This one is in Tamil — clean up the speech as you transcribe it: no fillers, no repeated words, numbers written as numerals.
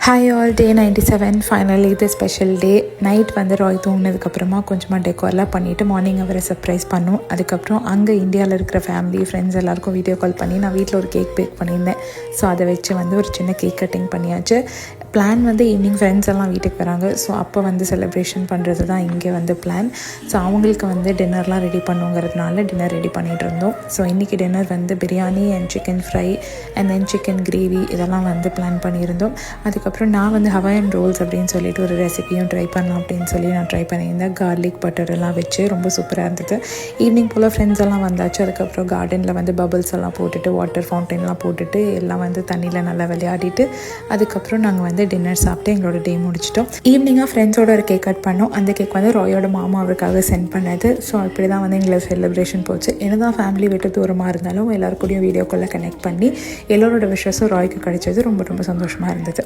ஹாய் ஆல், டே 97 ஃபைனலி இது ஸ்பெஷல் டே. நைட் வந்து ராய் தூங்கினதுக்கப்புறமா கொஞ்சமாக டெக்கோர்லாம் பண்ணிவிட்டு மார்னிங் அவரை சர்ப்ரைஸ் பண்ணோம். அதுக்கப்புறம் அங்கே இந்தியாவில் இருக்கிற ஃபேமிலி ஃப்ரெண்ட்ஸ் எல்லாேருக்கும் வீடியோ கால் பண்ணி நான் வீட்டில் ஒரு கேக் பேக் பண்ணியிருந்தேன். ஸோ அதை வச்சு வந்து ஒரு சின்ன கேக் கட்டிங் பண்ணியாச்சு. பிளான் வந்து ஈவினிங் ஃப்ரெண்ட்ஸ் எல்லாம் வீட்டுக்கு வராங்க. ஸோ அப்போ வந்து செலிப்ரேஷன் பண்ணுறது தான் இங்கே வந்து பிளான். ஸோ அவங்களுக்கு வந்து டின்னர்லாம் ரெடி பண்ணுங்கிறதுனால டின்னர் ரெடி பண்ணிகிட்டு இருந்தோம். ஸோ இன்றைக்கி டின்னர் வந்து biryani and chicken fry and then chicken gravy இதெல்லாம் வந்து பிளான் பண்ணியிருந்தோம். அதுக்கப்புறம் நான் வந்து ஹவாயன் ரோல்ஸ் அப்படின்னு சொல்லிட்டு ஒரு ரெசிபியும் ட்ரை பண்ணலாம் அப்படின்னு சொல்லி நான் ட்ரை பண்ணியிருந்தேன். கார்லிக் பட்டர் எல்லாம் வச்சு ரொம்ப சூப்பராக இருந்தது. ஈவினிங் போல் ஃப்ரெண்ட்ஸ் எல்லாம் வந்தாச்சு. அதுக்கப்புறம் கார்டனில் வந்து பபிள்ஸ் எல்லாம் போட்டுட்டு வாட்டர் ஃபவுண்டன்லாம் போட்டுட்டு எல்லாம் வந்து தண்ணியில் நல்லா விளையாடிட்டு அதுக்கப்புறம் நாங்கள் வந்து டின்னர் சாப்பிட்டு எங்களோட டே முடிச்சிட்டோம். ஈவினிங்காக ஃப்ரெண்ட்ஸோட ஒரு கேக் கட் பண்ணோம். அந்த கேக் வந்து ராயோட மாமா அவருக்காக சென்ட் பண்ணது. ஸோ அப்படி தான் வந்து எங்களுக்கு செலிப்ரேஷன் போச்சு. என்னதான் ஃபேமிலி விட்டு தூரமாக இருந்தாலும் எல்லாருக்கூடையும் வீடியோக்குள்ளே கனெக்ட் பண்ணி எல்லோரோட விஷஸும் ராய்க்கு கிடைச்சது ரொம்ப ரொம்ப சந்தோஷமாக இருந்தது.